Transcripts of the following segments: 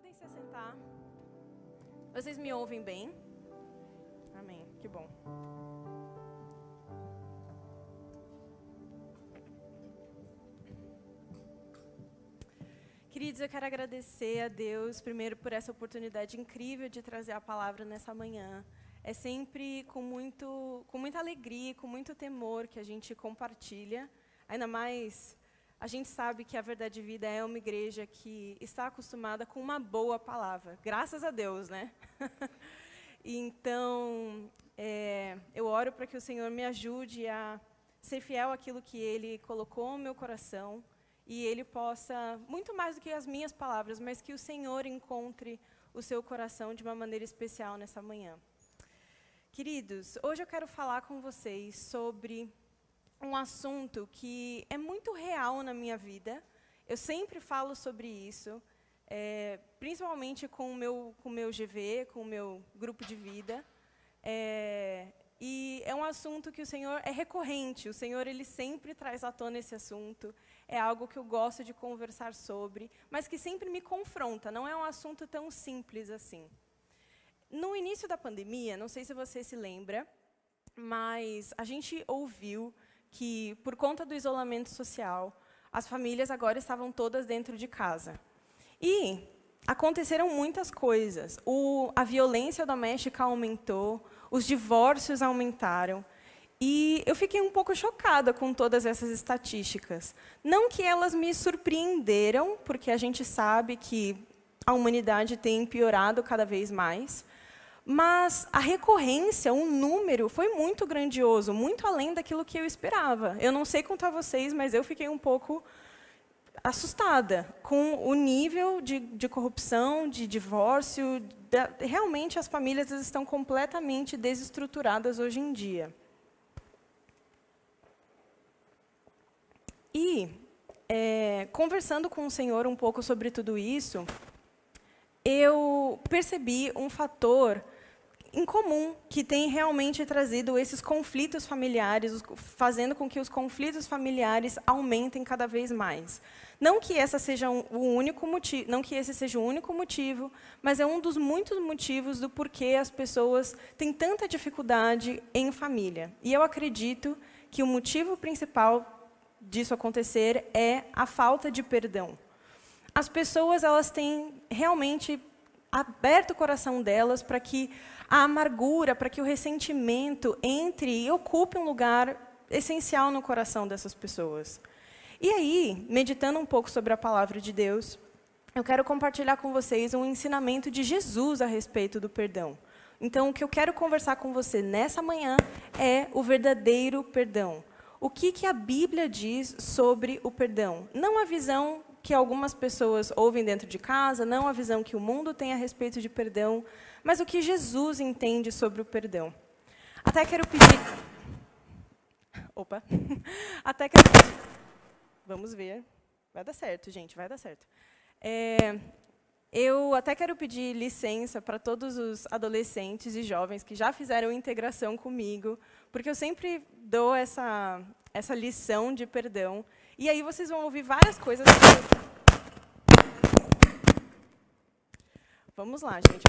Podem se assentar. Vocês me ouvem bem? Amém, que bom. Queridos, eu quero agradecer a Deus, primeiro, por essa oportunidade incrível de trazer a palavra nessa manhã. É sempre com muita alegria, com muito temor que a gente compartilha. Ainda mais, a gente sabe que a Verdade Vida é uma igreja que está acostumada com uma boa palavra. Graças a Deus, né? Então, eu oro para que o Senhor me ajude a ser fiel àquilo que Ele colocou no meu coração. E Ele possa, muito mais do que as minhas palavras, mas que o Senhor encontre o seu coração de uma maneira especial nessa manhã. Queridos, hoje eu quero falar com vocês sobre um assunto que é muito real na minha vida. Eu sempre falo sobre isso, principalmente com o meu GV, com o meu grupo de vida. E é um assunto que o Senhor é recorrente, o Senhor ele sempre traz à tona esse assunto. É algo que eu gosto de conversar sobre, mas que sempre me confronta, não é um assunto tão simples assim. No início da pandemia, não sei se você se lembra, mas a gente ouviu que, por conta do isolamento social, as famílias agora estavam todas dentro de casa. E aconteceram muitas coisas. A violência doméstica aumentou, os divórcios aumentaram. E eu fiquei um pouco chocada com todas essas estatísticas. Não que elas me surpreenderam, porque a gente sabe que a humanidade tem piorado cada vez mais, mas a recorrência, o número, foi muito grandioso, muito além daquilo que eu esperava. Eu não sei quanto a vocês, mas eu fiquei um pouco assustada com o nível de corrupção, de divórcio. Realmente, as famílias estão completamente desestruturadas hoje em dia. E, conversando com o Senhor um pouco sobre tudo isso, eu percebi um fator em comum que tem realmente trazido esses conflitos familiares, fazendo com que os conflitos familiares aumentem cada vez mais. Não que esse seja o único motivo, mas é um dos muitos motivos do porquê as pessoas têm tanta dificuldade em família. E eu acredito que o motivo principal disso acontecer é a falta de perdão. As pessoas elas têm realmente aberto o coração delas para que a amargura, para que o ressentimento entre e ocupe um lugar essencial no coração dessas pessoas. E aí, meditando um pouco sobre a palavra de Deus, eu quero compartilhar com vocês um ensinamento de Jesus a respeito do perdão. Então, o que eu quero conversar com você nessa manhã é o verdadeiro perdão. O que a Bíblia diz sobre o perdão? Não a visão que algumas pessoas ouvem dentro de casa, não a visão que o mundo tem a respeito de perdão, mas o que Jesus entende sobre o perdão. Até quero pedir... Opa! Até quero pedir... Vamos ver. Vai dar certo, gente, vai dar certo. Eu até quero pedir licença para todos os adolescentes e jovens que já fizeram integração comigo, porque eu sempre dou essa lição de perdão. E aí vocês vão ouvir várias coisas. Vamos lá, gente.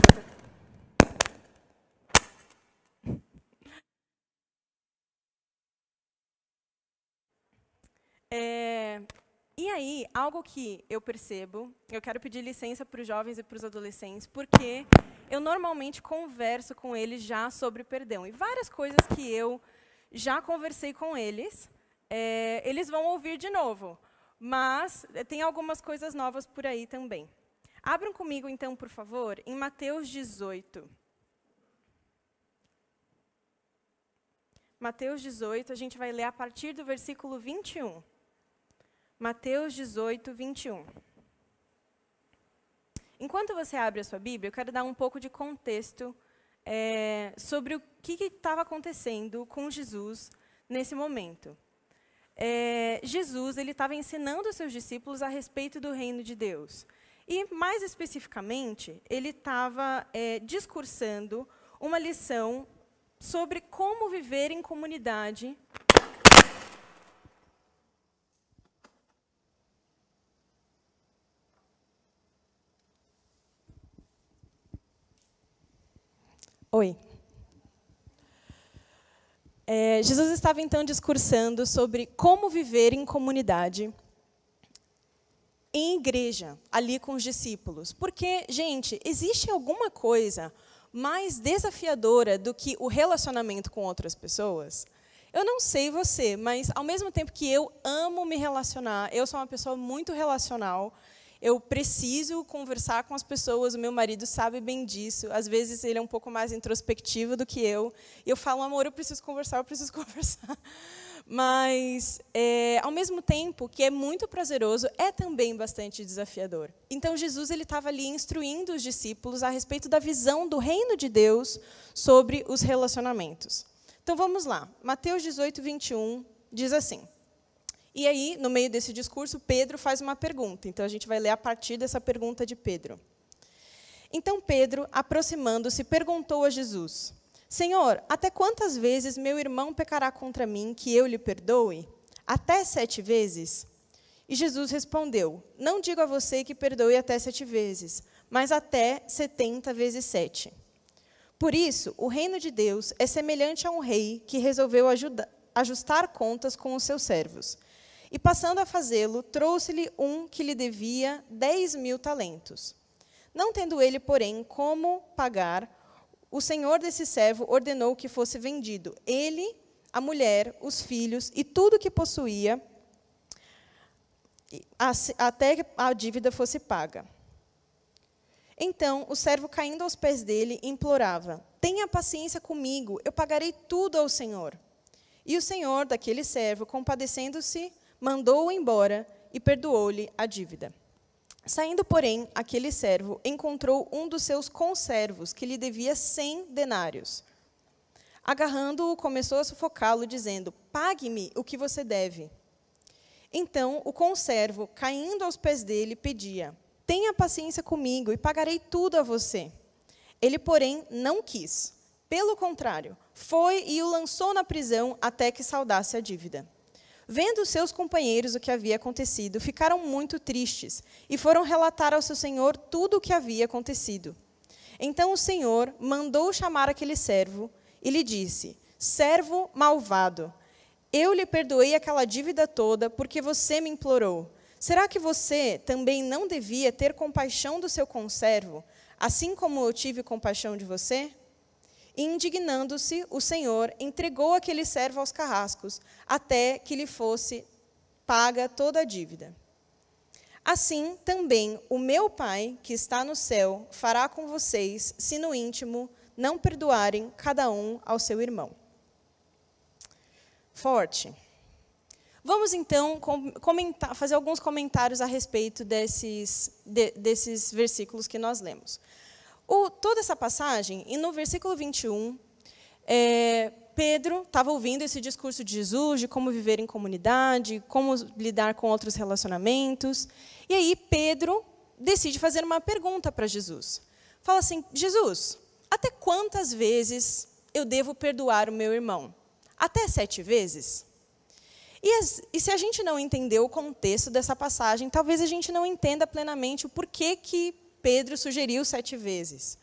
E aí, algo que eu percebo, eu quero pedir licença para os jovens e para os adolescentes, porque eu normalmente converso com eles já sobre perdão. E várias coisas que eu já conversei com eles, eles vão ouvir de novo. Mas tem algumas coisas novas por aí também. Abram comigo, então, por favor, em Mateus 18. Mateus 18, a gente vai ler a partir do versículo 21. Mateus 18, 21. Enquanto você abre a sua Bíblia, eu quero dar um pouco de contexto sobre o que estava acontecendo com Jesus nesse momento. Jesus ele estava ensinando os seus discípulos a respeito do reino de Deus. E, mais especificamente, ele estava discursando uma lição sobre como viver em comunidade. Oi. Jesus estava, então, discursando sobre como viver em comunidade, em igreja, ali com os discípulos. Porque, gente, existe alguma coisa mais desafiadora do que o relacionamento com outras pessoas? Eu não sei você, mas, ao mesmo tempo que eu amo me relacionar, eu sou uma pessoa muito relacional, eu preciso conversar com as pessoas, o meu marido sabe bem disso, às vezes ele é um pouco mais introspectivo do que eu, e eu falo, amor, eu preciso conversar. Mas, ao mesmo tempo que é muito prazeroso, é também bastante desafiador. Então, Jesus estava ali instruindo os discípulos a respeito da visão do reino de Deus sobre os relacionamentos. Então, vamos lá. Mateus 18, 21, diz assim. E aí, no meio desse discurso, Pedro faz uma pergunta. Então, a gente vai ler a partir dessa pergunta de Pedro. Então, Pedro, aproximando-se, perguntou a Jesus, Senhor, até quantas vezes meu irmão pecará contra mim, que eu lhe perdoe? Até 7 vezes? E Jesus respondeu, não digo a você que perdoe até 7 vezes, mas até 70 vezes 7. Por isso, o reino de Deus é semelhante a um rei que resolveu ajustar contas com os seus servos. E, passando a fazê-lo, trouxe-lhe um que lhe devia 10.000 talentos. Não tendo ele, porém, como pagar, o senhor desse servo ordenou que fosse vendido, ele, a mulher, os filhos e tudo que possuía, até que a dívida fosse paga. Então, o servo, caindo aos pés dele, implorava, tenha paciência comigo, eu pagarei tudo ao senhor. E o senhor daquele servo, compadecendo-se, mandou-o embora e perdoou-lhe a dívida. Saindo, porém, aquele servo encontrou um dos seus conservos, que lhe devia 100 denários. Agarrando-o, começou a sufocá-lo, dizendo, pague-me o que você deve. Então, o conservo, caindo aos pés dele, pedia, tenha paciência comigo e pagarei tudo a você. Ele, porém, não quis. Pelo contrário, foi e o lançou na prisão até que saldasse a dívida. Vendo os seus companheiros o que havia acontecido, ficaram muito tristes e foram relatar ao seu senhor tudo o que havia acontecido. Então o senhor mandou chamar aquele servo e lhe disse, servo malvado, eu lhe perdoei aquela dívida toda porque você me implorou. Será que você também não devia ter compaixão do seu conservo, assim como eu tive compaixão de você? E, indignando-se, o Senhor entregou aquele servo aos carrascos, até que lhe fosse paga toda a dívida. Assim, também, o meu Pai, que está no céu, fará com vocês, se no íntimo não perdoarem cada um ao seu irmão. Forte. Vamos, então, fazer alguns comentários a respeito desses versículos que nós lemos. Toda essa passagem, e no versículo 21, Pedro estava ouvindo esse discurso de Jesus, de como viver em comunidade, como lidar com outros relacionamentos. E aí Pedro decide fazer uma pergunta para Jesus. Fala assim, Jesus, até quantas vezes eu devo perdoar o meu irmão? Até 7 vezes? E se a gente não entender o contexto dessa passagem, talvez a gente não entenda plenamente o porquê que Pedro sugeriu 7 vezes.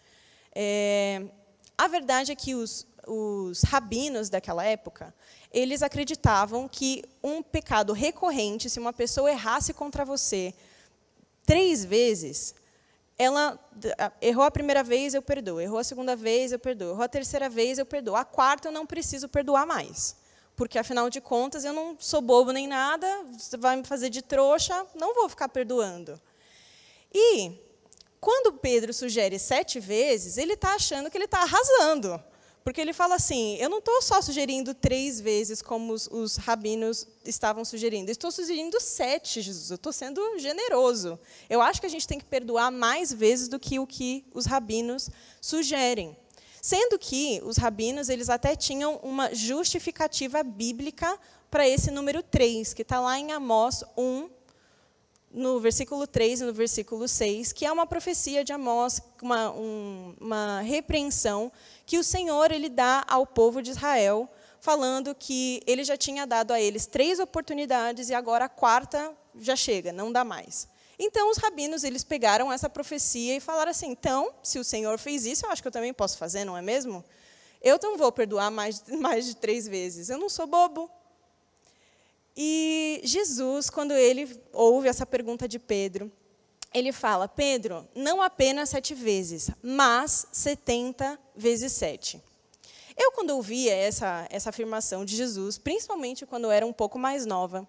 A verdade é que os rabinos daquela época, eles acreditavam que um pecado recorrente, se uma pessoa errasse contra você 3 vezes, ela errou a primeira vez, eu perdoo. Errou a segunda vez, eu perdoo. Errou a terceira vez, eu perdoo. A quarta, eu não preciso perdoar mais. Porque, afinal de contas, eu não sou bobo nem nada, você vai me fazer de trouxa, não vou ficar perdoando. E, quando Pedro sugere 7 vezes, ele está achando que ele está arrasando. Porque ele fala assim, eu não estou só sugerindo 3 vezes, como os rabinos estavam sugerindo. Estou sugerindo 7, Jesus. Eu estou sendo generoso. Eu acho que a gente tem que perdoar mais vezes do que o que os rabinos sugerem. Sendo que os rabinos eles até tinham uma justificativa bíblica para esse número 3, que está lá em Amós 1, no versículo 3 e no versículo 6, que é uma profecia de Amós, uma repreensão que o Senhor ele dá ao povo de Israel, falando que ele já tinha dado a eles 3 oportunidades e agora a 4ª já chega, não dá mais. Então, os rabinos, eles pegaram essa profecia e falaram assim, então, se o Senhor fez isso, eu acho que eu também posso fazer, não é mesmo? Eu não vou perdoar mais de 3 vezes, eu não sou bobo. E Jesus, quando ele ouve essa pergunta de Pedro, ele fala, Pedro, não apenas 7 vezes, mas 70 vezes 7. Eu, quando ouvia essa afirmação de Jesus, principalmente quando eu era um pouco mais nova,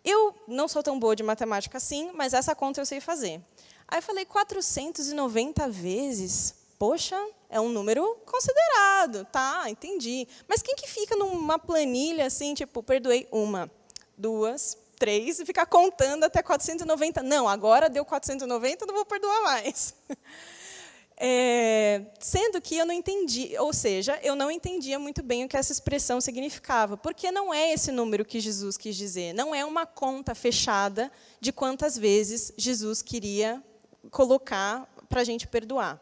eu não sou tão boa de matemática assim, mas essa conta eu sei fazer. Aí eu falei, 490 vezes? Poxa, é um número considerado, tá, entendi. Mas quem que fica numa planilha assim, tipo, perdoei 1, 2, 3, e ficar contando até 490? Não, agora deu 490, não vou perdoar mais. Sendo que eu não entendi, ou seja, eu não entendia muito bem o que essa expressão significava, porque não é esse número que Jesus quis dizer, não é uma conta fechada de quantas vezes Jesus queria colocar para a gente perdoar.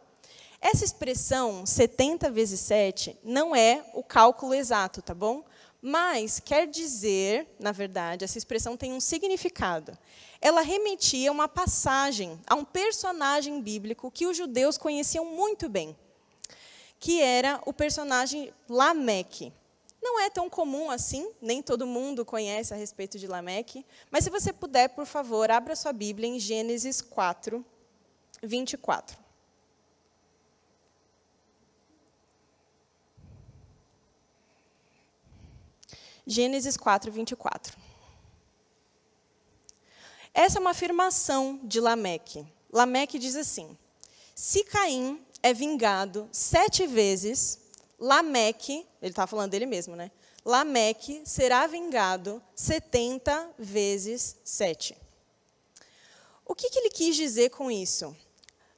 Essa expressão, 70 vezes 7, não é o cálculo exato, tá bom? Mas quer dizer, na verdade, essa expressão tem um significado. Ela remetia a uma passagem, a um personagem bíblico que os judeus conheciam muito bem, que era o personagem Lameque. Não é tão comum assim, nem todo mundo conhece a respeito de Lameque, mas se você puder, por favor, abra sua Bíblia em Gênesis 4, 24. Gênesis 4, 24. Essa é uma afirmação de Lameque. Lameque diz assim, se Caim é vingado 7 vezes, Lameque, ele está falando dele mesmo, né? Lameque será vingado 70 vezes 7. O que ele quis dizer com isso?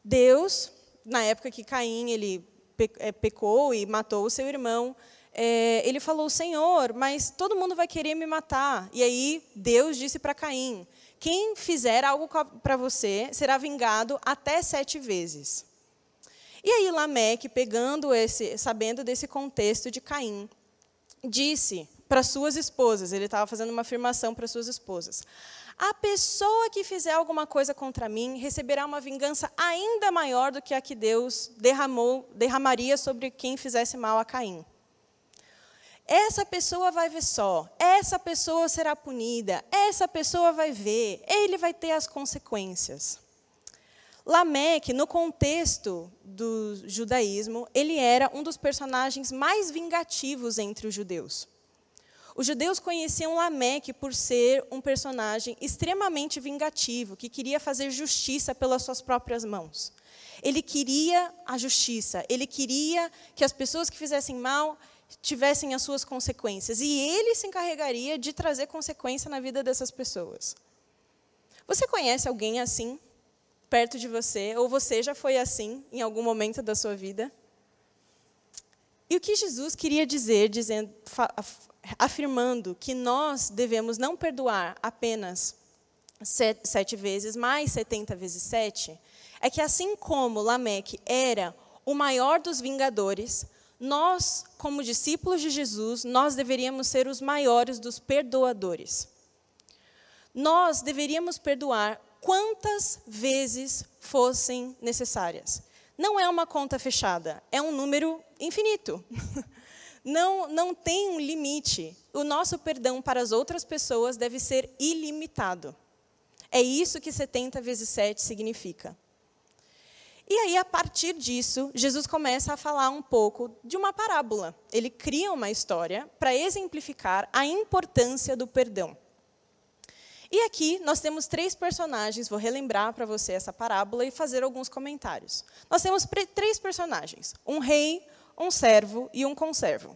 Deus, na época que Caim ele pecou e matou o seu irmão, ele falou, Senhor, mas todo mundo vai querer me matar. E aí Deus disse para Caim, quem fizer algo para você será vingado até 7 vezes. E aí Lameque, sabendo desse contexto de Caim, disse para suas esposas, ele estava fazendo uma afirmação para suas esposas, a pessoa que fizer alguma coisa contra mim receberá uma vingança ainda maior do que a que Deus derramaria sobre quem fizesse mal a Caim. Essa pessoa vai ver só, essa pessoa será punida, essa pessoa vai ver, ele vai ter as consequências. Lameque, no contexto do judaísmo, ele era um dos personagens mais vingativos entre os judeus. Os judeus conheciam Lameque por ser um personagem extremamente vingativo, que queria fazer justiça pelas suas próprias mãos. Ele queria a justiça, ele queria que as pessoas que fizessem mal tivessem as suas consequências. E ele se encarregaria de trazer consequência na vida dessas pessoas. Você conhece alguém assim, perto de você? Ou você já foi assim em algum momento da sua vida? E o que Jesus queria dizer, afirmando que nós devemos não perdoar apenas 7 vezes, mais 70 vezes 7, é que assim como Lameque era o maior dos vingadores, nós, como discípulos de Jesus, nós deveríamos ser os maiores dos perdoadores. Nós deveríamos perdoar quantas vezes fossem necessárias. Não é uma conta fechada, é um número infinito. Não tem um limite. O nosso perdão para as outras pessoas deve ser ilimitado. É isso que 70 vezes 7 significa. E aí, a partir disso, Jesus começa a falar um pouco de uma parábola. Ele cria uma história para exemplificar a importância do perdão. E aqui nós temos 3 personagens, vou relembrar para você essa parábola e fazer alguns comentários. Nós temos 3 personagens, um rei, um servo e um conservo.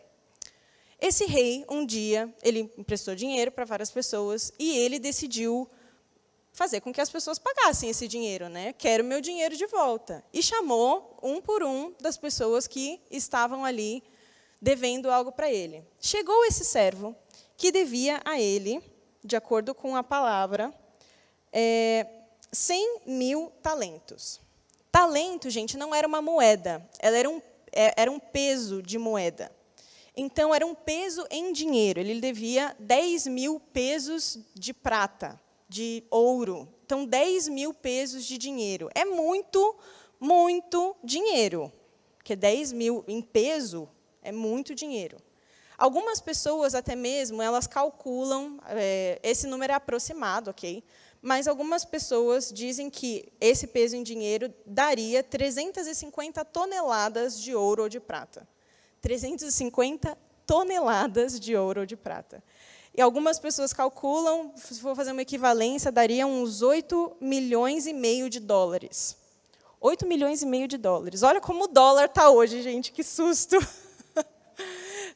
Esse rei, um dia, ele emprestou dinheiro para várias pessoas e ele decidiu fazer com que as pessoas pagassem esse dinheiro, né? Quero meu dinheiro de volta. E chamou, um por um, das pessoas que estavam ali devendo algo para ele. Chegou esse servo, que devia a ele, de acordo com a palavra, 100.000 talentos. Talento, gente, não era uma moeda, ela era um peso de moeda. Então, era um peso em dinheiro. Ele devia 10.000 pesos de prata, de ouro, Então, 10.000 pesos de dinheiro. É muito, muito dinheiro. Porque 10.000 em peso é muito dinheiro. Algumas pessoas, até mesmo, elas calculam, esse número é aproximado, ok? Mas algumas pessoas dizem que esse peso em dinheiro daria 350 toneladas de ouro ou de prata. 350 toneladas de ouro ou de prata. E algumas pessoas calculam, se for fazer uma equivalência, daria uns 8,5 milhões de dólares. 8,5 milhões de dólares. Olha como o dólar está hoje, gente, que susto.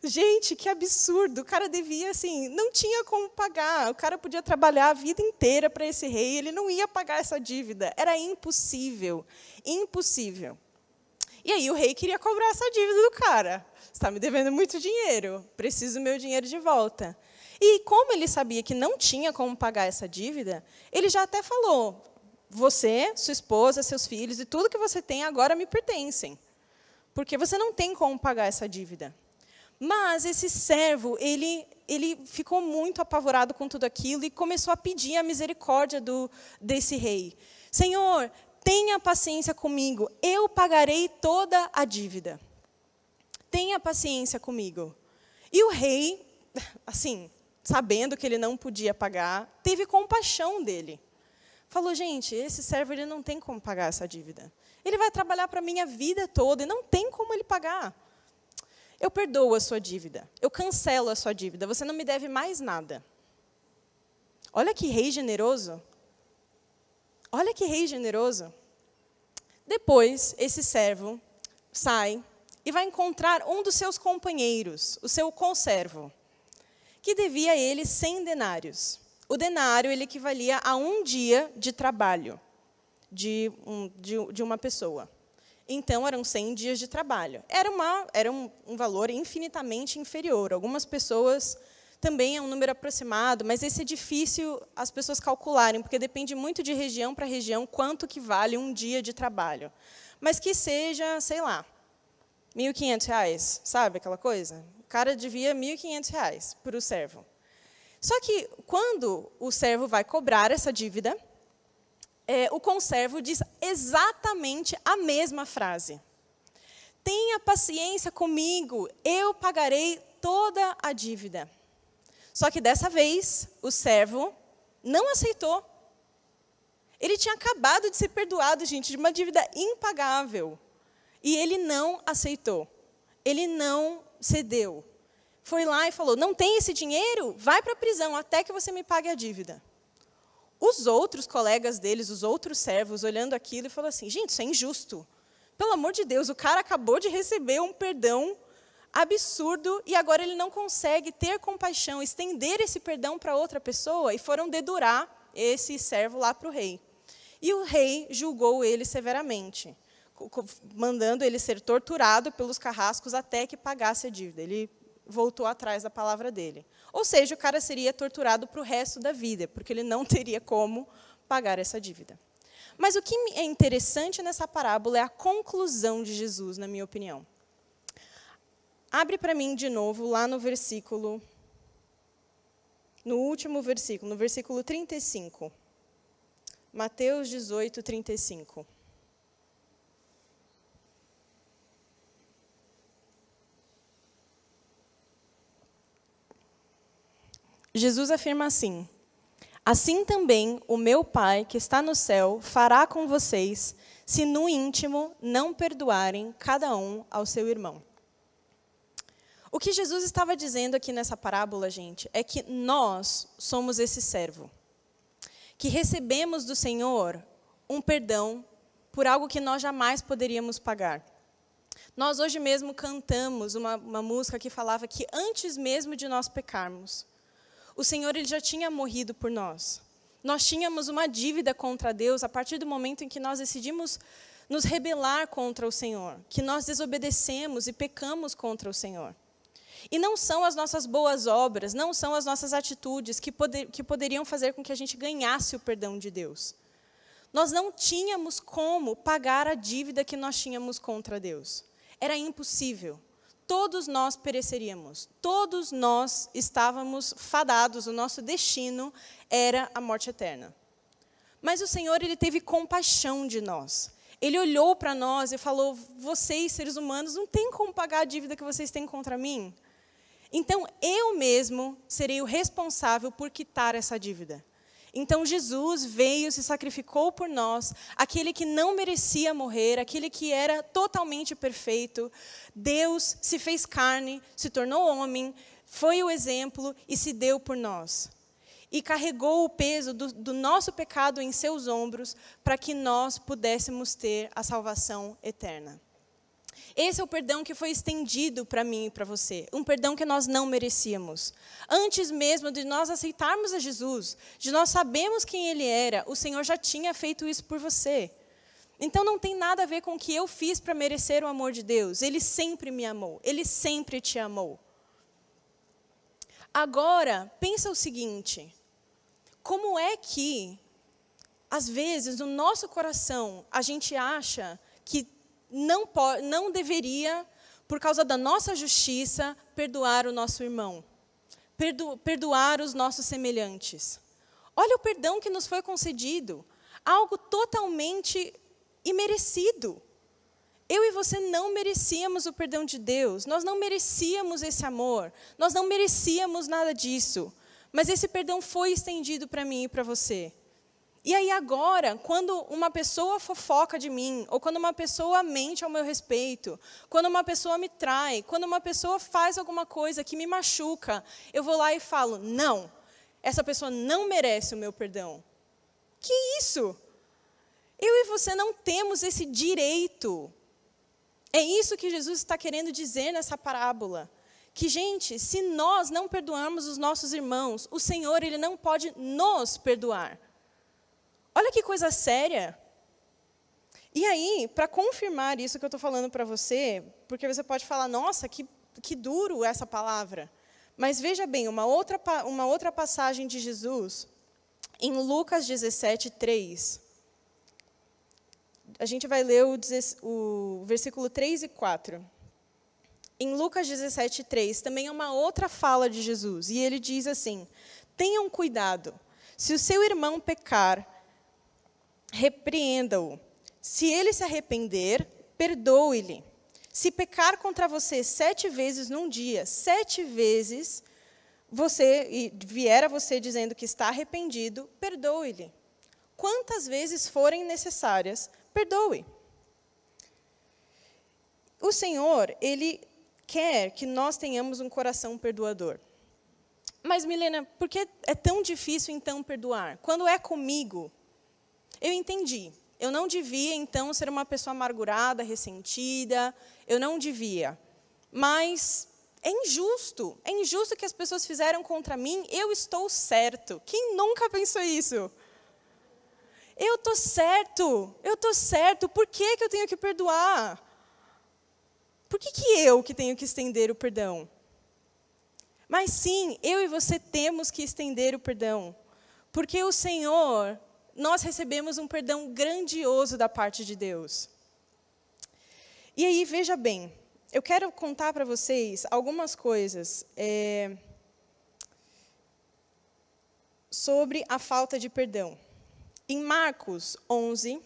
Gente, que absurdo. O cara devia, assim, não tinha como pagar. O cara podia trabalhar a vida inteira para esse rei, ele não ia pagar essa dívida. Era impossível. Impossível. E aí o rei queria cobrar essa dívida do cara. Você está me devendo muito dinheiro, preciso do meu dinheiro de volta. E como ele sabia que não tinha como pagar essa dívida, ele já até falou, você, sua esposa, seus filhos e tudo que você tem agora me pertencem. Porque você não tem como pagar essa dívida. Mas esse servo, ele ficou muito apavorado com tudo aquilo e começou a pedir a misericórdia desse rei. Senhor, tenha paciência comigo, eu pagarei toda a dívida. Tenha paciência comigo. E o rei, assim, sabendo que ele não podia pagar, teve compaixão dele. Falou, gente, esse servo ele não tem como pagar essa dívida. Ele vai trabalhar para a minha vida toda e não tem como ele pagar. Eu perdoo a sua dívida, eu cancelo a sua dívida, você não me deve mais nada. Olha que rei generoso. Olha que rei generoso. Depois, esse servo sai e vai encontrar um dos seus companheiros, o seu conservo, que devia a ele 100 denários. O denário ele equivalia a 1 dia de trabalho de uma pessoa. Então, eram 100 dias de trabalho. Era um valor infinitamente inferior. Algumas pessoas também é um número aproximado, mas esse é difícil as pessoas calcularem, porque depende muito de região para região quanto que vale 1 dia de trabalho. Mas que seja, sei lá, R$1.500, sabe aquela coisa? O cara devia R$1.500 para o servo. Só que, quando o servo vai cobrar essa dívida, o conservo diz exatamente a mesma frase. Tenha paciência comigo, eu pagarei toda a dívida. Só que, dessa vez, o servo não aceitou. Ele tinha acabado de ser perdoado, gente, de uma dívida impagável. E ele não aceitou. Ele não cedeu. Foi lá e falou, não tem esse dinheiro? Vai para a prisão até que você me pague a dívida. Os outros colegas deles, os outros servos, olhando aquilo, e falaram assim, gente, isso é injusto. Pelo amor de Deus, o cara acabou de receber um perdão absurdo e agora ele não consegue ter compaixão, estender esse perdão para outra pessoa, e foram dedurar esse servo lá para o rei. E o rei julgou ele severamente, mandando ele ser torturado pelos carrascos até que pagasse a dívida. Ele voltou atrás da palavra dele. Ou seja, o cara seria torturado para o resto da vida, porque ele não teria como pagar essa dívida. Mas o que é interessante nessa parábola é a conclusão de Jesus, na minha opinião. Abre para mim de novo lá no último versículo, no versículo 35. Mateus 18, 35. Jesus afirma assim, assim também o meu Pai, que está no céu, fará com vocês, se no íntimo não perdoarem cada um ao seu irmão. O que Jesus estava dizendo aqui nessa parábola, gente, é que nós somos esse servo, que recebemos do Senhor um perdão por algo que nós jamais poderíamos pagar. Nós hoje mesmo cantamos uma música que falava que antes mesmo de nós pecarmos, o Senhor ele já tinha morrido por nós. Nós tínhamos uma dívida contra Deus a partir do momento em que nós decidimos nos rebelar contra o Senhor, que nós desobedecemos e pecamos contra o Senhor. E não são as nossas boas obras, não são as nossas atitudes que poderiam fazer com que a gente ganhasse o perdão de Deus. Nós não tínhamos como pagar a dívida que nós tínhamos contra Deus. Era impossível. Todos nós pereceríamos. Todos nós estávamos fadados, o nosso destino era a morte eterna. Mas o Senhor, ele teve compaixão de nós. Ele olhou para nós e falou, vocês, seres humanos, não têm como pagar a dívida que vocês têm contra mim. Então, eu mesmo serei o responsável por quitar essa dívida. Então, Jesus veio, se sacrificou por nós, aquele que não merecia morrer, aquele que era totalmente perfeito. Deus se fez carne, se tornou homem, foi o exemplo e se deu por nós. E carregou o peso do nosso pecado em seus ombros, para que nós pudéssemos ter a salvação eterna. Esse é o perdão que foi estendido para mim e para você. Um perdão que nós não merecíamos. Antes mesmo de nós aceitarmos a Jesus, de nós sabermos quem Ele era, o Senhor já tinha feito isso por você. Então não tem nada a ver com o que eu fiz para merecer o amor de Deus. Ele sempre me amou. Ele sempre te amou. Agora, pensa o seguinte. Como é que, às vezes, no nosso coração, a gente acha que não deveria, por causa da nossa justiça, perdoar o nosso irmão, perdoar os nossos semelhantes. Olha o perdão que nos foi concedido, algo totalmente imerecido. Eu e você não merecíamos o perdão de Deus, nós não merecíamos esse amor, nós não merecíamos nada disso, mas esse perdão foi estendido para mim e para você. E aí agora, quando uma pessoa fofoca de mim, ou quando uma pessoa mente ao meu respeito, quando uma pessoa me trai, quando uma pessoa faz alguma coisa que me machuca, eu vou lá e falo, não, essa pessoa não merece o meu perdão. Que isso? Eu e você não temos esse direito. É isso que Jesus está querendo dizer nessa parábola. Que, gente, se nós não perdoarmos os nossos irmãos, o Senhor, Ele não pode nos perdoar. Olha que coisa séria. E aí, para confirmar isso que eu estou falando para você, porque você pode falar, nossa, que duro essa palavra. Mas veja bem, uma outra passagem de Jesus, em Lucas 17, 3. A gente vai ler o versículo 3 e 4. Em Lucas 17, 3, também é uma outra fala de Jesus. E ele diz assim, tenham cuidado, se o seu irmão pecar, repreenda-o. Se ele se arrepender, perdoe-lhe. Se pecar contra você 7 vezes num dia, 7 vezes vier a você dizendo que está arrependido, perdoe-lhe. Quantas vezes forem necessárias, perdoe. O Senhor, Ele quer que nós tenhamos um coração perdoador. Mas, Milena, por que é tão difícil, então, perdoar? Quando é comigo, eu entendi. Eu não devia, então, ser uma pessoa amargurada, ressentida. Eu não devia. Mas é injusto. É injusto que as pessoas fizeram contra mim. Eu estou certo. Quem nunca pensou isso? Eu estou certo. Eu estou certo. Por que eu tenho que perdoar? Por que eu que tenho que estender o perdão? Mas sim, eu e você temos que estender o perdão. Porque o Senhor, nós recebemos um perdão grandioso da parte de Deus. E aí, veja bem, eu quero contar para vocês algumas coisas sobre a falta de perdão. Em Marcos 11,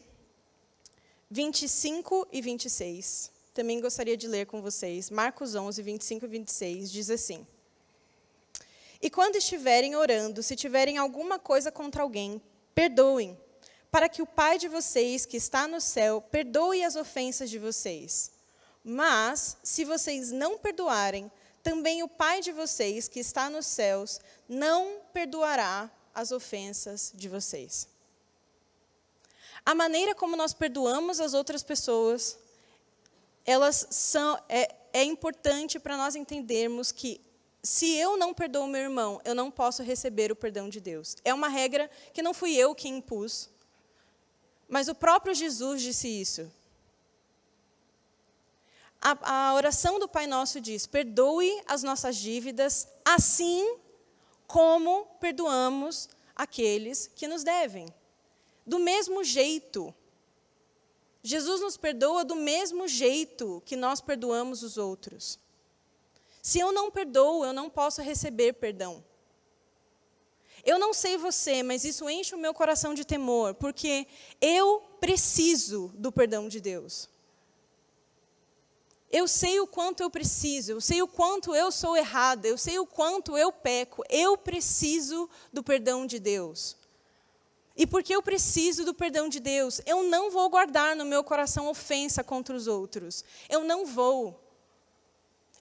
25 e 26, também gostaria de ler com vocês. Marcos 11, 25 e 26, diz assim. E quando estiverem orando, se tiverem alguma coisa contra alguém, perdoem, para que o Pai de vocês, que está no céu, perdoe as ofensas de vocês. Mas, se vocês não perdoarem, também o Pai de vocês, que está nos céus, não perdoará as ofensas de vocês. A maneira como nós perdoamos as outras pessoas, é importante para nós entendermos que, se eu não perdoo meu irmão, eu não posso receber o perdão de Deus. É uma regra que não fui eu quem impus, mas o próprio Jesus disse isso. A oração do Pai Nosso diz, perdoe as nossas dívidas, assim como perdoamos aqueles que nos devem. Do mesmo jeito. Jesus nos perdoa do mesmo jeito que nós perdoamos os outros. Se eu não perdoo, eu não posso receber perdão. Eu não sei você, mas isso enche o meu coração de temor, porque eu preciso do perdão de Deus. Eu sei o quanto eu preciso, eu sei o quanto eu sou errada, eu sei o quanto eu peco. Eu preciso do perdão de Deus. E porque eu preciso do perdão de Deus, eu não vou guardar no meu coração ofensa contra os outros. Eu não vou.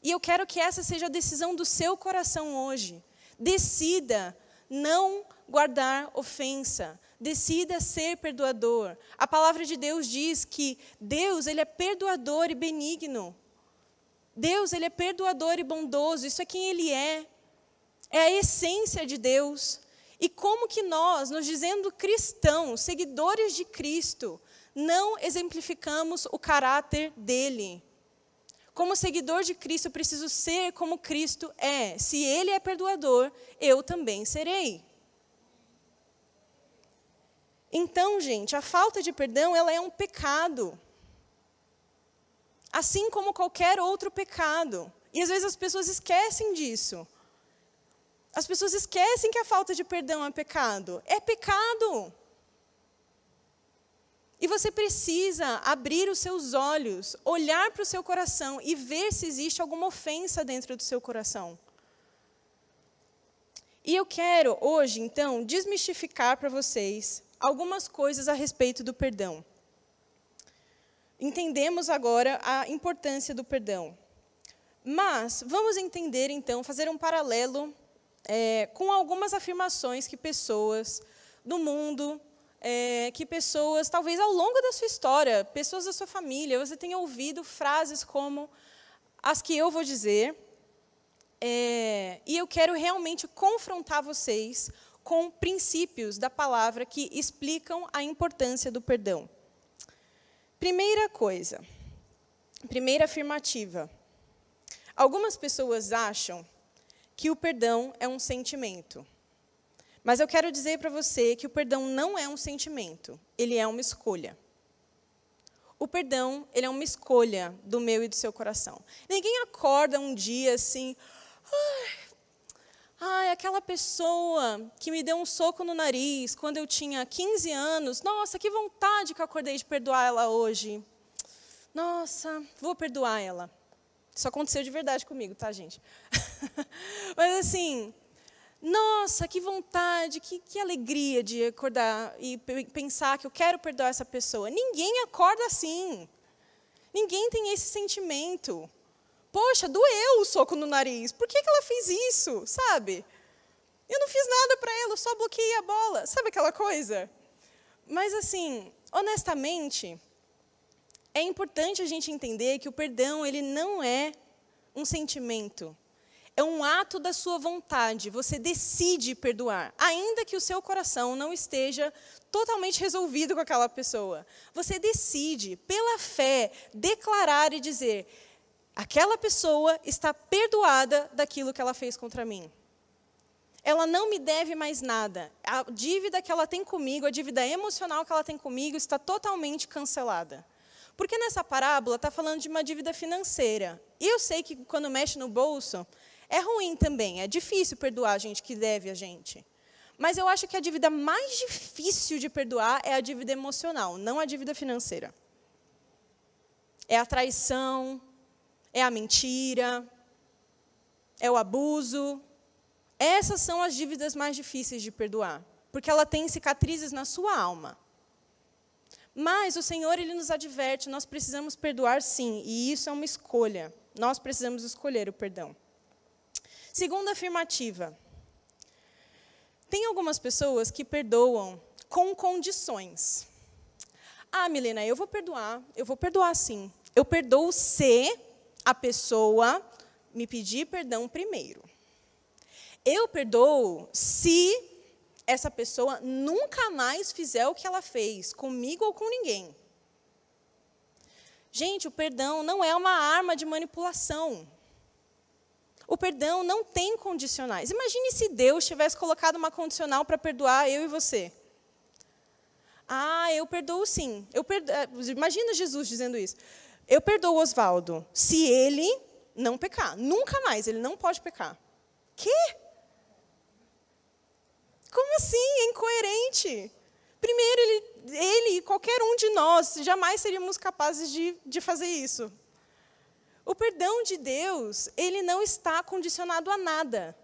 E eu quero que essa seja a decisão do seu coração hoje. Decida não guardar ofensa. Decida ser perdoador. A palavra de Deus diz que Deus, ele é perdoador e benigno. Deus, ele é perdoador e bondoso. Isso é quem ele é. É a essência de Deus. E como que nós, nos dizendo cristãos, seguidores de Cristo, não exemplificamos o caráter dele? Como seguidor de Cristo, eu preciso ser como Cristo é. Se ele é perdoador, eu também serei. Então, gente, a falta de perdão, ela é um pecado. Assim como qualquer outro pecado. E às vezes as pessoas esquecem disso. As pessoas esquecem que a falta de perdão é pecado. É pecado. E você precisa abrir os seus olhos, olhar para o seu coração e ver se existe alguma ofensa dentro do seu coração. E eu quero hoje, então, desmistificar para vocês algumas coisas a respeito do perdão. Entendemos agora a importância do perdão. Mas vamos entender, então, fazer um paralelo com algumas afirmações que pessoas do mundo, que pessoas, talvez ao longo da sua história, pessoas da sua família, você tenha ouvido frases como as que eu vou dizer, e eu quero realmente confrontar vocês com princípios da palavra que explicam a importância do perdão. Primeira coisa, primeira afirmativa. Algumas pessoas acham que o perdão é um sentimento. Mas eu quero dizer para você que o perdão não é um sentimento, ele é uma escolha. O perdão, ele é uma escolha do meu e do seu coração. Ninguém acorda um dia assim, aquela pessoa que me deu um soco no nariz quando eu tinha 15 anos, nossa, que vontade que eu acordei de perdoar ela hoje. Nossa, vou perdoar ela. Isso aconteceu de verdade comigo, tá, gente? Mas assim, nossa, que vontade, que alegria de acordar e pensar que eu quero perdoar essa pessoa. Ninguém acorda assim. Ninguém tem esse sentimento. Poxa, doeu o soco no nariz. Por que ela fez isso, sabe? Eu não fiz nada para ela, eu só bloqueei a bola. Sabe aquela coisa? Mas, assim, honestamente, é importante a gente entender que o perdão, ele não é um sentimento. É um ato da sua vontade. Você decide perdoar, ainda que o seu coração não esteja totalmente resolvido com aquela pessoa. Você decide, pela fé, declarar e dizer: aquela pessoa está perdoada daquilo que ela fez contra mim. Ela não me deve mais nada. A dívida que ela tem comigo, a dívida emocional que ela tem comigo, está totalmente cancelada. Porque nessa parábola está falando de uma dívida financeira. E eu sei que quando mexe no bolso, é ruim também. É difícil perdoar a gente que deve a gente. Mas eu acho que a dívida mais difícil de perdoar é a dívida emocional, não a dívida financeira. É a traição, é a mentira, é o abuso. Essas são as dívidas mais difíceis de perdoar, porque ela tem cicatrizes na sua alma. Mas o Senhor, ele nos adverte, nós precisamos perdoar sim, e isso é uma escolha. Nós precisamos escolher o perdão. Segunda afirmativa. Tem algumas pessoas que perdoam com condições. Milena, eu vou perdoar sim. Eu perdoo se a pessoa me pedir perdão primeiro. Eu perdoo se essa pessoa nunca mais fizer o que ela fez, comigo ou com ninguém. Gente, o perdão não é uma arma de manipulação. O perdão não tem condicionais. Imagine se Deus tivesse colocado uma condicional para perdoar eu e você. Eu perdoo sim. Imagina Jesus dizendo isso. Eu perdoo o Osvaldo se ele não pecar. Nunca mais, ele não pode pecar. Quê? Como assim? É incoerente. Primeiro, ele e qualquer um de nós, jamais seríamos capazes de fazer isso. O perdão de Deus, ele não está condicionado a nada.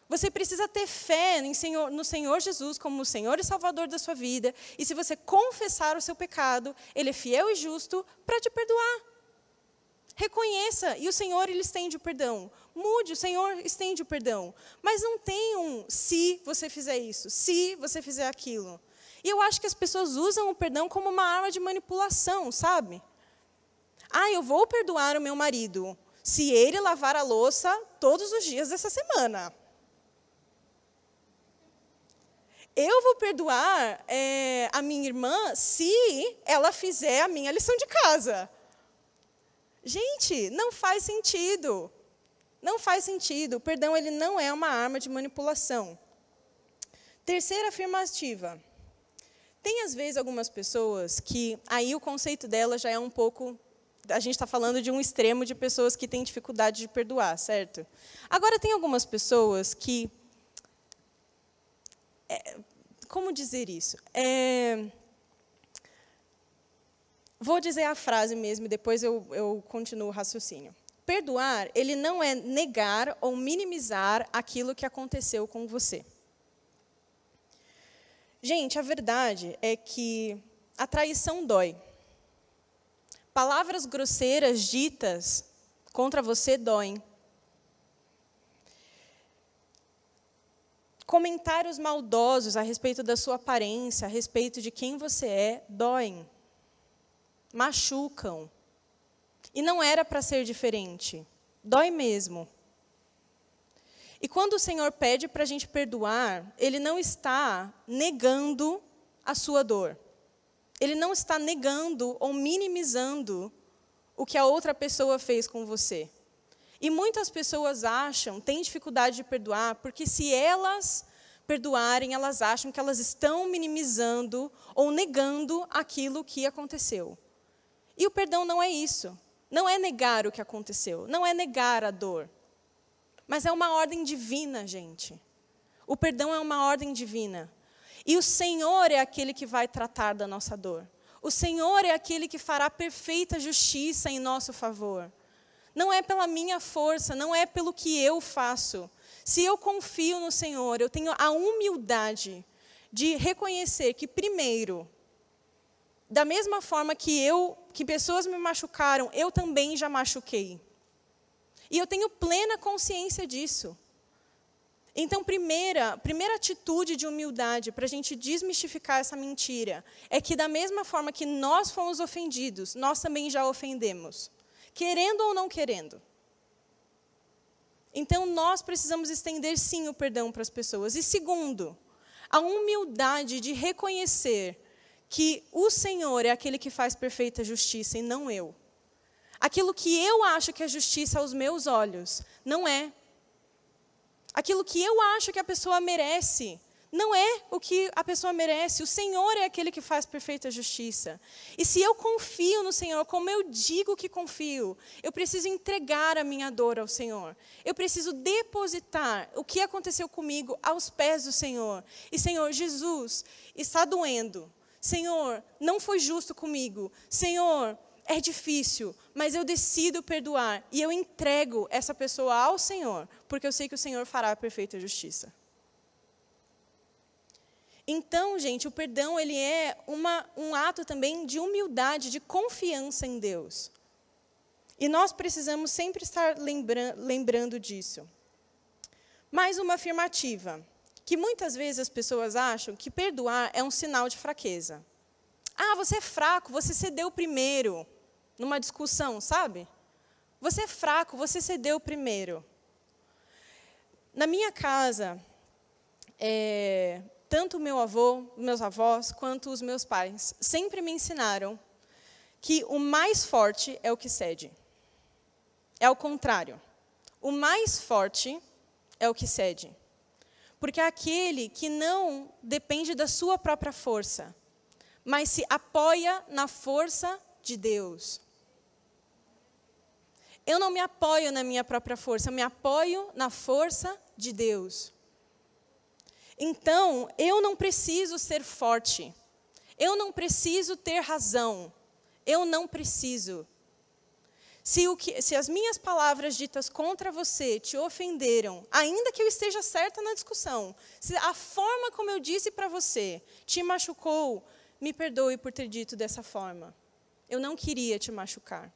Você precisa ter fé no Senhor Jesus como o Senhor e Salvador da sua vida. E se você confessar o seu pecado, Ele é fiel e justo para te perdoar. Reconheça, e o Senhor, Ele estende o perdão. Mude, o Senhor estende o perdão. Mas não tem um se você fizer isso, se você fizer aquilo. E eu acho que as pessoas usam o perdão como uma arma de manipulação, sabe? Eu vou perdoar o meu marido se ele lavar a louça todos os dias dessa semana. Eu vou perdoar a minha irmã se ela fizer a minha lição de casa. Gente, não faz sentido. Não faz sentido. O perdão, ele não é uma arma de manipulação. Terceira afirmativa. Tem, às vezes, algumas pessoas que, aí o conceito dela já é um pouco... A gente está falando de um extremo de pessoas que têm dificuldade de perdoar, certo? Agora, tem algumas pessoas que... como dizer isso? Vou dizer a frase mesmo, e depois eu continuo o raciocínio. Perdoar, ele não é negar ou minimizar aquilo que aconteceu com você. Gente, a verdade é que a traição dói. Palavras grosseiras ditas contra você doem. Comentários maldosos a respeito da sua aparência, a respeito de quem você é, doem. Machucam. E não era para ser diferente. Dói mesmo. E quando o Senhor pede para a gente perdoar, Ele não está negando a sua dor. Ele não está negando ou minimizando o que a outra pessoa fez com você. E muitas pessoas têm dificuldade de perdoar, porque se elas perdoarem, elas acham que elas estão minimizando ou negando aquilo que aconteceu. E o perdão não é isso. Não é negar o que aconteceu, não é negar a dor. Mas é uma ordem divina, gente. O perdão é uma ordem divina. E o Senhor é aquele que vai tratar da nossa dor. O Senhor é aquele que fará perfeita justiça em nosso favor. Não é pela minha força, não é pelo que eu faço. Se eu confio no Senhor, eu tenho a humildade de reconhecer que, primeiro, da mesma forma que pessoas me machucaram, eu também já machuquei. E eu tenho plena consciência disso. Então, primeira atitude de humildade para a gente desmistificar essa mentira é que, da mesma forma que nós fomos ofendidos, nós também já ofendemos. Querendo ou não querendo. Então, nós precisamos estender, sim, o perdão para as pessoas. E segundo, a humildade de reconhecer que o Senhor é aquele que faz perfeita justiça e não eu. Aquilo que eu acho que é justiça aos meus olhos, não é. Aquilo que eu acho que a pessoa merece, não é o que a pessoa merece. O Senhor é aquele que faz perfeita justiça. E se eu confio no Senhor, como eu digo que confio, eu preciso entregar a minha dor ao Senhor. Eu preciso depositar o que aconteceu comigo aos pés do Senhor. E, Senhor, Jesus, está doendo. Senhor, não foi justo comigo. Senhor, é difícil, mas eu decido perdoar. E eu entrego essa pessoa ao Senhor, porque eu sei que o Senhor fará a perfeita justiça. Então, gente, o perdão ele é um ato também de humildade, de confiança em Deus. E nós precisamos sempre estar lembrando disso. Mais uma afirmativa, que muitas vezes as pessoas acham que perdoar é um sinal de fraqueza. Você é fraco, você cedeu primeiro, numa discussão, sabe? Você é fraco, você cedeu primeiro. Na minha casa, tanto o meu avô, meus avós, quanto os meus pais, sempre me ensinaram que o mais forte é o que cede. É o contrário. O mais forte é o que cede. Porque é aquele que não depende da sua própria força, mas se apoia na força de Deus. Eu não me apoio na minha própria força, eu me apoio na força de Deus. Então, eu não preciso ser forte. Eu não preciso ter razão. Eu não preciso. Se as minhas palavras ditas contra você te ofenderam, ainda que eu esteja certa na discussão, se a forma como eu disse para você te machucou, me perdoe por ter dito dessa forma. Eu não queria te machucar.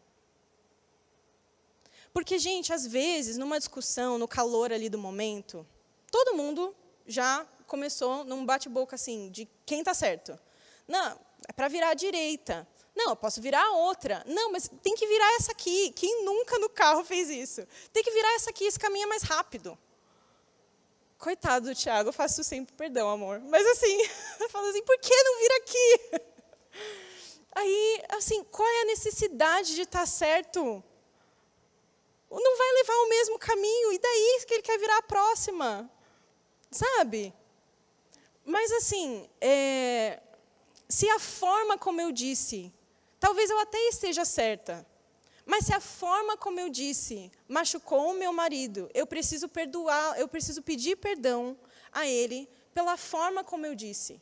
Porque, gente, às vezes, numa discussão, no calor ali do momento, todo mundo já começou num bate-boca assim, de quem está certo. Não, é para virar à direita. Não, eu posso virar a outra. Não, mas tem que virar essa aqui. Quem nunca no carro fez isso? Tem que virar essa aqui, esse caminho é mais rápido. Coitado do Tiago, eu faço sempre perdão, amor. Mas assim, eu falo assim, por que não vir aqui? Aí, assim, qual é a necessidade de estar certo? Não vai levar o mesmo caminho, e daí que ele quer virar a próxima? Sabe? Mas assim, se a forma como eu disse, talvez eu até esteja certa, mas se a forma como eu disse machucou o meu marido, eu preciso perdoar, eu preciso pedir perdão a ele pela forma como eu disse.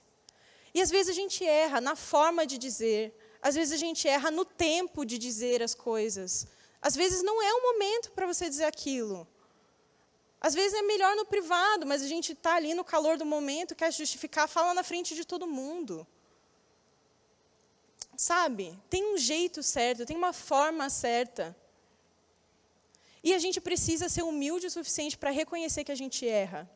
E às vezes a gente erra na forma de dizer, às vezes a gente erra no tempo de dizer as coisas. Às vezes não é o momento para você dizer aquilo. Às vezes é melhor no privado, mas a gente está ali no calor do momento, quer justificar, fala na frente de todo mundo. Sabe? Tem um jeito certo, tem uma forma certa. E a gente precisa ser humilde o suficiente para reconhecer que a gente erra.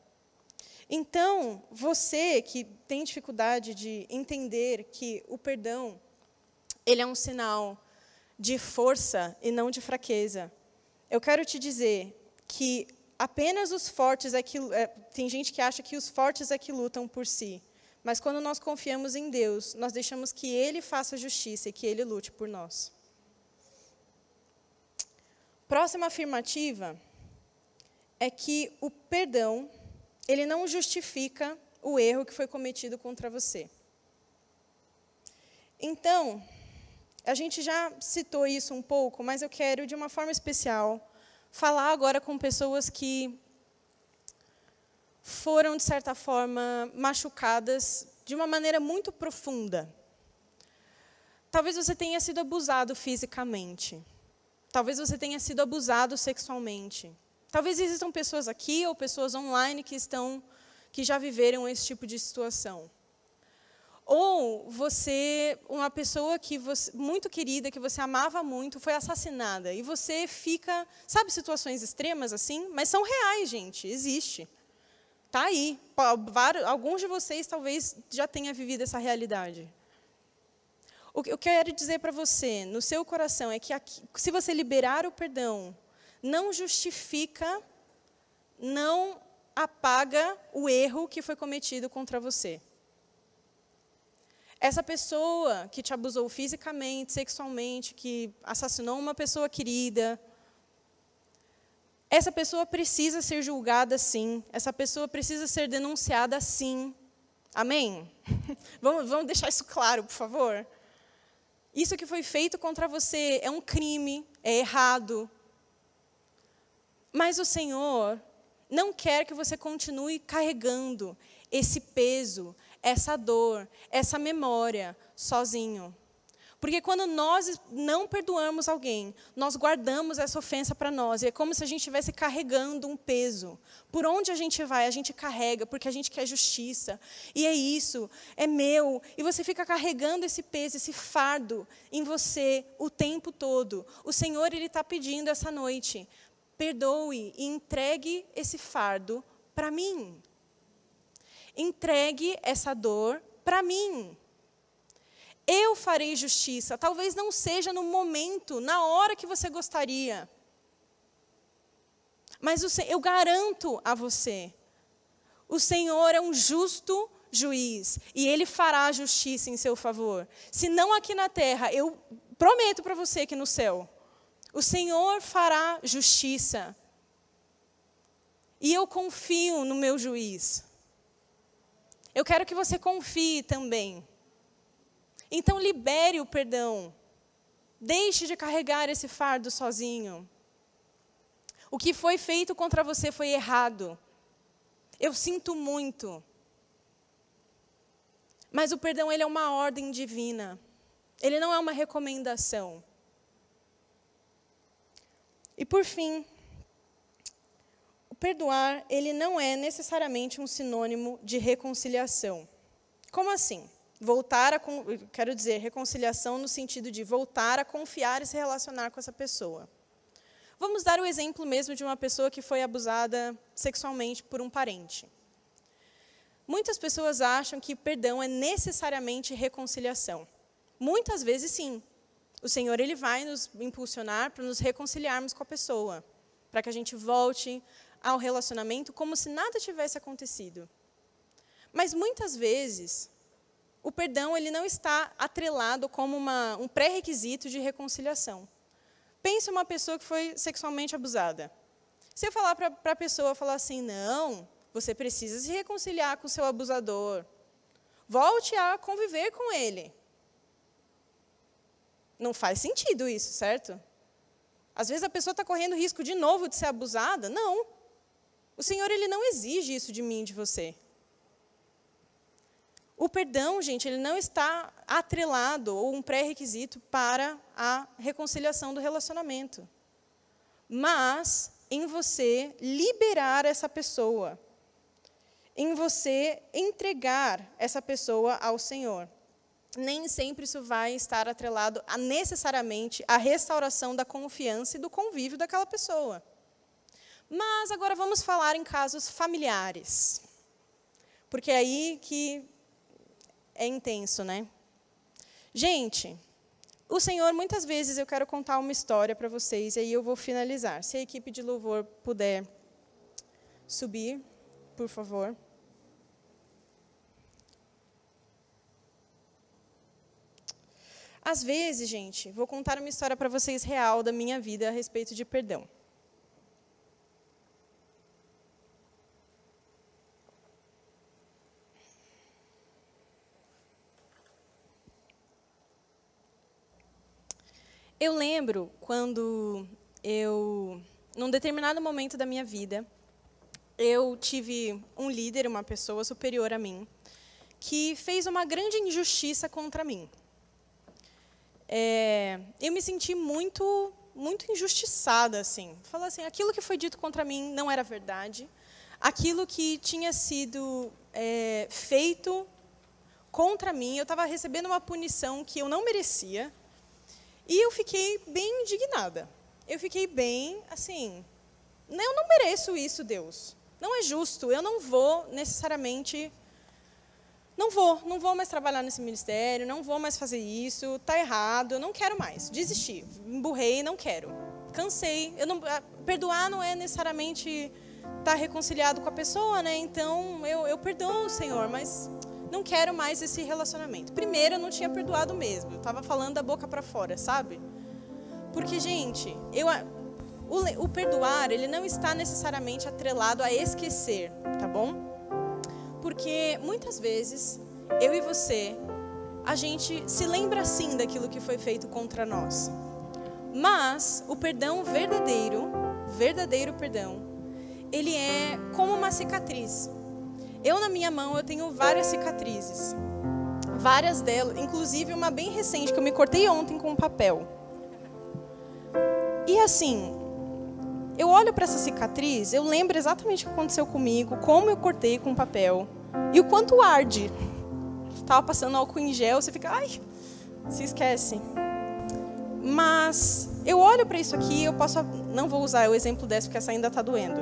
Então, você que tem dificuldade de entender que o perdão, ele é um sinal de força e não de fraqueza, eu quero te dizer que apenas os fortes tem gente que acha que os fortes é que lutam por si. Mas quando nós confiamos em Deus, nós deixamos que Ele faça justiça e que Ele lute por nós. Próxima afirmativa é que o perdão, ele não justifica o erro que foi cometido contra você. Então, a gente já citou isso um pouco, mas eu quero, de uma forma especial, falar agora com pessoas que foram, de certa forma, machucadas de uma maneira muito profunda. Talvez você tenha sido abusado fisicamente. Talvez você tenha sido abusado sexualmente. Talvez existam pessoas aqui ou pessoas online que já viveram esse tipo de situação. Ou você, uma pessoa muito querida, que você amava muito, foi assassinada. E você fica, sabe, situações extremas assim? Mas são reais, gente, existe. Está aí. Alguns de vocês talvez já tenham vivido essa realidade. O que eu quero dizer para você, no seu coração, é que se você liberar o perdão, não justifica, não apaga o erro que foi cometido contra você. Essa pessoa que te abusou fisicamente, sexualmente, que assassinou uma pessoa querida, essa pessoa precisa ser julgada sim. Essa pessoa precisa ser denunciada sim. Amém? Vamos deixar isso claro, por favor? Isso que foi feito contra você é um crime, é errado. Mas o Senhor não quer que você continue carregando esse peso, essa dor, essa memória sozinho. Porque quando nós não perdoamos alguém, nós guardamos essa ofensa para nós. E é como se a gente estivesse carregando um peso. Por onde a gente vai, a gente carrega, porque a gente quer justiça. E é isso, é meu. E você fica carregando esse peso, esse fardo em você o tempo todo. O Senhor, Ele está pedindo essa noite, perdoe e entregue esse fardo para mim. Entregue essa dor para mim. Eu farei justiça. Talvez não seja no momento, na hora que você gostaria. Mas eu garanto a você, o Senhor é um justo juiz. E Ele fará justiça em seu favor. Se não aqui na terra, eu prometo para você que no céu, o Senhor fará justiça. E eu confio no meu juiz. Eu quero que você confie também. Então, libere o perdão. Deixe de carregar esse fardo sozinho. O que foi feito contra você foi errado. Eu sinto muito. Mas o perdão, ele é uma ordem divina. Ele não é uma recomendação. E por fim, o perdoar, ele não é necessariamente um sinônimo de reconciliação. Como assim? Quero dizer, reconciliação no sentido de voltar a confiar e se relacionar com essa pessoa. Vamos dar o exemplo mesmo de uma pessoa que foi abusada sexualmente por um parente. Muitas pessoas acham que perdão é necessariamente reconciliação. Muitas vezes, sim. O Senhor, ele vai nos impulsionar para nos reconciliarmos com a pessoa, para que a gente volte ao relacionamento como se nada tivesse acontecido. Mas, muitas vezes, o perdão ele não está atrelado como um pré-requisito de reconciliação. Pense uma pessoa que foi sexualmente abusada. Se eu falar para a pessoa, falar assim, não, você precisa se reconciliar com o seu abusador. Volte a conviver com ele. Não faz sentido isso, certo? Às vezes a pessoa está correndo risco de novo de ser abusada. Não. O Senhor, ele não exige isso de mim e de você. O perdão, gente, ele não está atrelado ou um pré-requisito para a reconciliação do relacionamento. Mas em você liberar essa pessoa, em você entregar essa pessoa ao Senhor. Nem sempre isso vai estar atrelado necessariamente à restauração da confiança e do convívio daquela pessoa. Mas agora vamos falar em casos familiares. Porque é aí que é intenso, né? Gente, o Senhor, muitas vezes eu quero contar uma história para vocês, e aí eu vou finalizar. Se a equipe de louvor puder subir, por favor. Às vezes, gente, vou contar uma história para vocês real da minha vida a respeito de perdão. Eu lembro quando num determinado momento da minha vida, eu tive um líder, uma pessoa superior a mim, que fez uma grande injustiça contra mim. Eu me senti muito injustiçada, assim. Falei assim, aquilo que foi dito contra mim não era verdade. Aquilo que tinha sido feito contra mim, eu estava recebendo uma punição que eu não merecia. E eu fiquei bem indignada. Eu fiquei bem, assim, eu não mereço isso, Deus. Não é justo, eu não vou necessariamente... Não vou mais trabalhar nesse ministério, não vou mais fazer isso, está errado, eu não quero mais. Desisti, emburrei, não quero. Cansei. Perdoar não é necessariamente estar reconciliado com a pessoa, né? Então, eu perdoo o Senhor, mas não quero mais esse relacionamento. Primeiro, eu não tinha perdoado mesmo, eu estava falando da boca para fora, sabe? Porque, gente, o perdoar, ele não está necessariamente atrelado a esquecer, tá bom? Porque, muitas vezes, eu e você, a gente se lembra, sim, daquilo que foi feito contra nós. Mas o perdão verdadeiro perdão, ele é como uma cicatriz. Na minha mão, eu tenho várias cicatrizes. Várias delas, inclusive uma bem recente, que eu me cortei ontem com um papel. E assim... Eu olho para essa cicatriz, eu lembro exatamente o que aconteceu comigo, como eu cortei com não e o quanto arde. Estava passando álcool em gel, você fica, ai, se esquece. Mas eu olho para isso aqui, não vou usar o exemplo dessa porque essa ainda está doendo.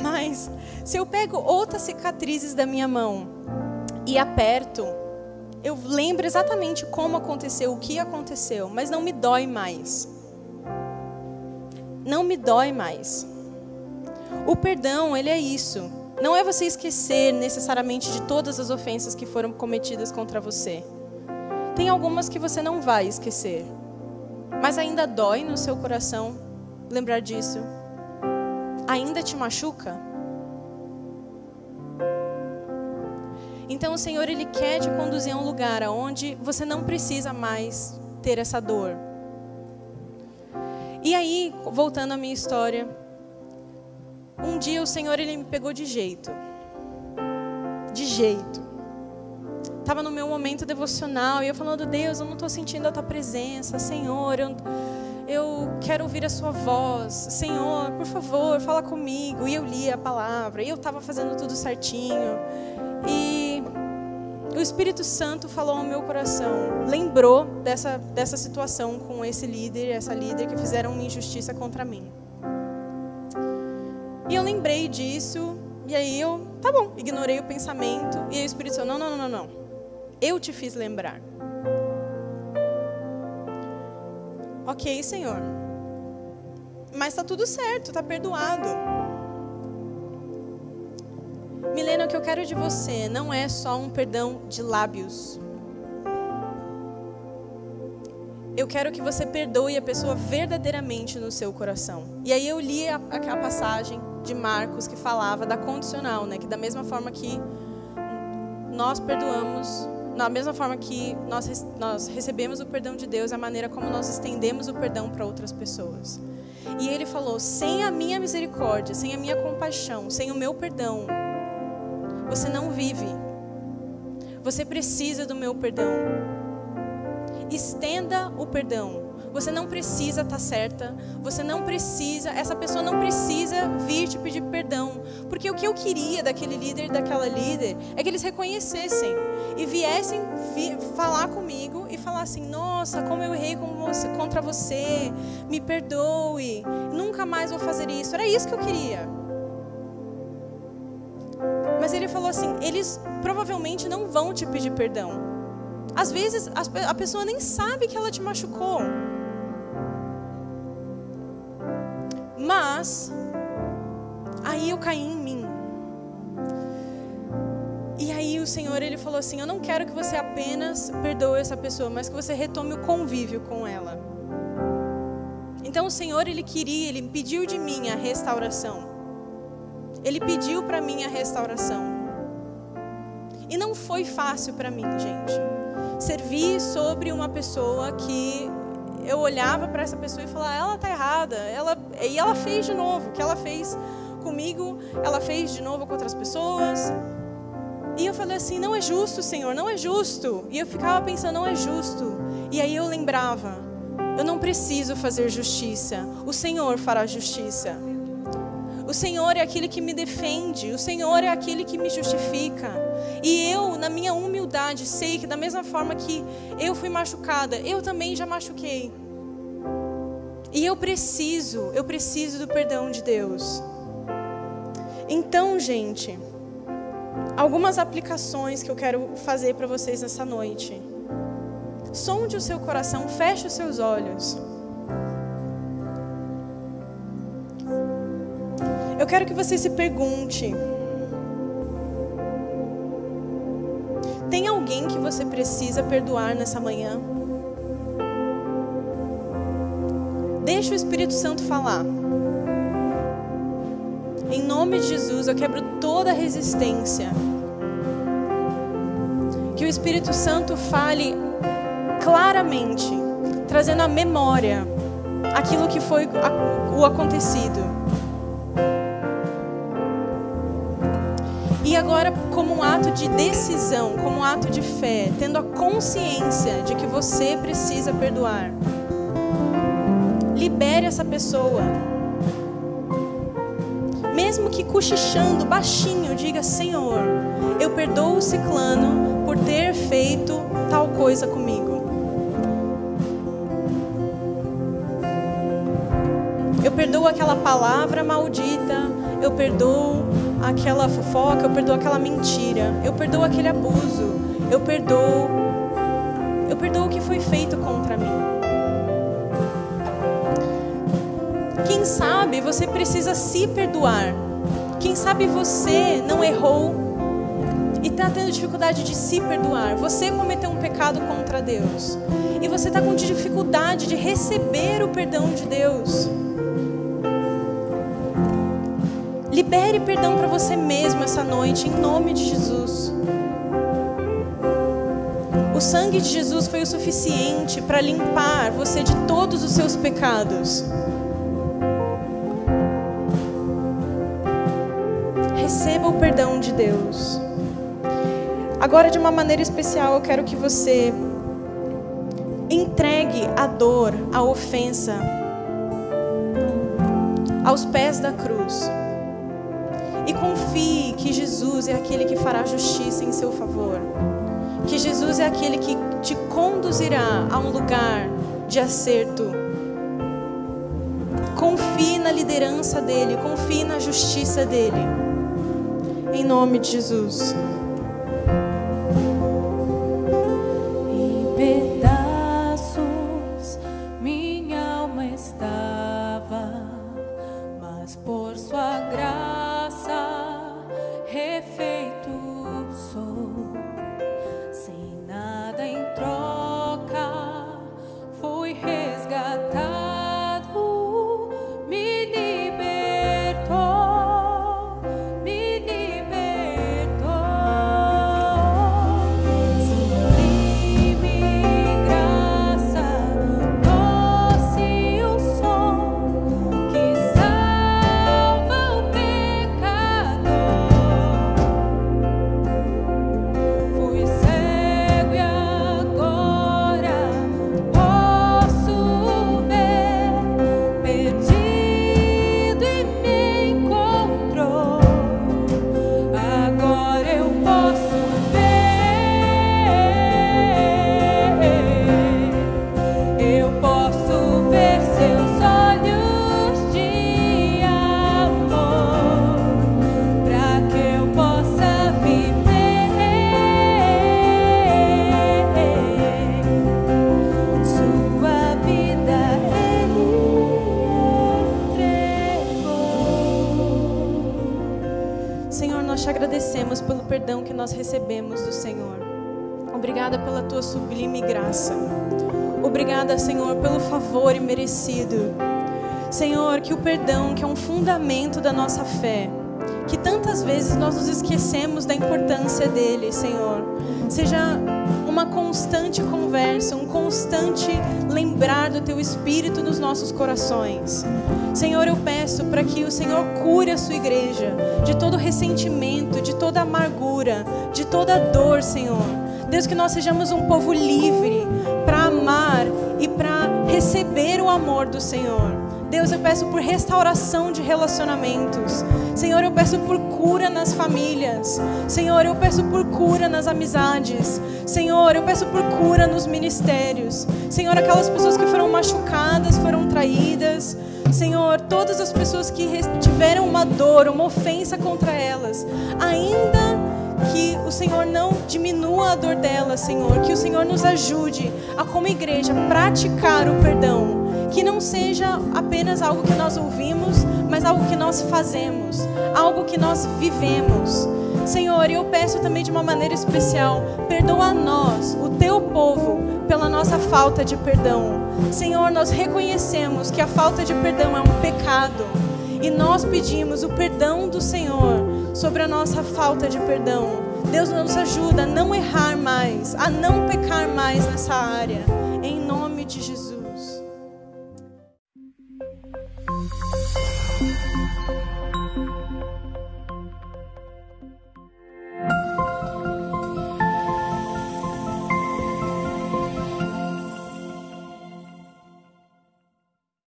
Mas se eu pego outras cicatrizes da minha mão e aperto, eu lembro exatamente como aconteceu, o que aconteceu, mas não me dói mais. Não me dói mais. O perdão, ele é isso. Não é você esquecer necessariamente de todas as ofensas que foram cometidas contra você. Tem algumas que você não vai esquecer. Mas ainda dói no seu coração lembrar disso. Ainda te machuca? Então o Senhor, ele quer te conduzir a um lugar onde você não precisa mais ter essa dor. E aí, voltando à minha história, um dia o Senhor, ele me pegou de jeito. De jeito. estava no meu momento devocional, e eu falando, Deus, eu não estou sentindo a tua presença, Senhor, eu quero ouvir a sua voz, Senhor, por favor, fala comigo. E eu li a palavra, e eu estava fazendo tudo certinho, e o Espírito Santo falou ao meu coração, lembrou dessa situação com esse líder, essa líder que fizeram uma injustiça contra mim. E eu lembrei disso, e aí tá bom, ignorei o pensamento, e aí o Espírito Santo, não, eu te fiz lembrar. Ok, Senhor, mas está tudo certo, está perdoado. Milena, o que eu quero de você não é só um perdão de lábios. Eu quero que você perdoe a pessoa verdadeiramente no seu coração. E aí eu li a passagem de Marcos que falava da condicional, né? Que da mesma forma que nós perdoamos, da mesma forma que nós recebemos o perdão de Deus, é a maneira como nós estendemos o perdão para outras pessoas. E ele falou, sem a minha misericórdia, sem a minha compaixão, sem o meu perdão, você não vive. Você precisa do meu perdão. Estenda o perdão. Você não precisa estar certa. Você não precisa, essa pessoa não precisa vir te pedir perdão. Porque o que eu queria daquele líder e daquela líder é que eles reconhecessem e viessem falar comigo e falar assim, nossa, como eu errei contra você, me perdoe, nunca mais vou fazer isso. Era isso que eu queria. Mas ele falou assim, eles provavelmente não vão te pedir perdão. Às vezes a pessoa nem sabe que ela te machucou. Mas aí eu caí em mim. E aí o Senhor, ele falou assim, eu não quero que você apenas perdoe essa pessoa, mas que você retome o convívio com ela. Então o Senhor, ele pediu de mim a restauração. Ele pediu para mim a restauração. E não foi fácil para mim, gente. Servir sobre uma pessoa que eu olhava para essa pessoa e falava, ela está errada. E ela fez de novo. O que ela fez comigo, ela fez de novo com outras pessoas. E eu falei assim, não é justo, Senhor, não é justo. E eu ficava pensando, não é justo. E aí eu lembrava, eu não preciso fazer justiça. O Senhor fará justiça. O Senhor é aquele que me defende. O Senhor é aquele que me justifica. E eu, na minha humildade, sei que da mesma forma que eu fui machucada, eu também já machuquei. E eu preciso do perdão de Deus. Então, gente, algumas aplicações que eu quero fazer para vocês nessa noite. Sonde o seu coração, feche os seus olhos. Eu quero que você se pergunte, tem alguém que você precisa perdoar nessa manhã? Deixa o Espírito Santo falar. Em nome de Jesus, eu quebro toda resistência. Que o Espírito Santo fale claramente, trazendo à memória aquilo que foi o acontecido. E agora, como um ato de decisão, como um ato de fé, tendo a consciência de que você precisa perdoar, libere essa pessoa. Mesmo que cochichando, baixinho, diga, Senhor, eu perdoo o ciclano por ter feito tal coisa comigo. Eu perdoo aquela palavra maldita, eu perdoo aquela fofoca, eu perdoo aquela mentira, eu perdoo aquele abuso, eu perdoo o que foi feito contra mim. Quem sabe você precisa se perdoar. Quem sabe você não errou e está tendo dificuldade de se perdoar. Você cometeu um pecado contra Deus e você está com dificuldade de receber o perdão de Deus. Libere perdão para você mesmo essa noite, em nome de Jesus. O sangue de Jesus foi o suficiente para limpar você de todos os seus pecados. Receba o perdão de Deus. Agora, de uma maneira especial, eu quero que você entregue a dor, a ofensa aos pés da cruz. E confie que Jesus é aquele que fará justiça em seu favor. Que Jesus é aquele que te conduzirá a um lugar de acerto. Confie na liderança dele, confie na justiça dele. Em nome de Jesus. Em pedaços minha alma estava, mas por sua graça refeito sou. Sem nada em troca fui resgatado. Nós recebemos do Senhor. Obrigada pela tua sublime graça. Obrigada, Senhor, pelo favor imerecido. Senhor, que o perdão, que é um fundamento da nossa fé, que tantas vezes nós nos esquecemos da importância dele, Senhor, seja uma constante conversa, um constante lembrar do teu Espírito nos nossos corações. Senhor, eu peço para que o Senhor cure a sua igreja de todo ressentimento, de toda amargura, de toda dor, Senhor. Deus, que nós sejamos um povo livre para amar e para receber o amor do Senhor. Deus, eu peço por restauração de relacionamentos. Senhor, eu peço por cura nas famílias. Senhor, eu peço por cura nas amizades. Senhor, eu peço por cura nos ministérios. Senhor, aquelas pessoas que foram machucadas, foram traídas. Senhor, todas as pessoas que tiveram uma dor, uma ofensa contra elas, ainda que o Senhor não diminua a dor delas, Senhor, que o Senhor nos ajude a, como igreja, praticar o perdão. Que não seja apenas algo que nós ouvimos, mas algo que nós fazemos, algo que nós vivemos. Senhor, eu peço também de uma maneira especial, perdoa a nós, o teu povo, pela nossa falta de perdão. Senhor, nós reconhecemos que a falta de perdão é um pecado e nós pedimos o perdão do Senhor sobre a nossa falta de perdão. Deus nos ajuda a não errar mais, a não pecar mais nessa área. Em nome de Jesus.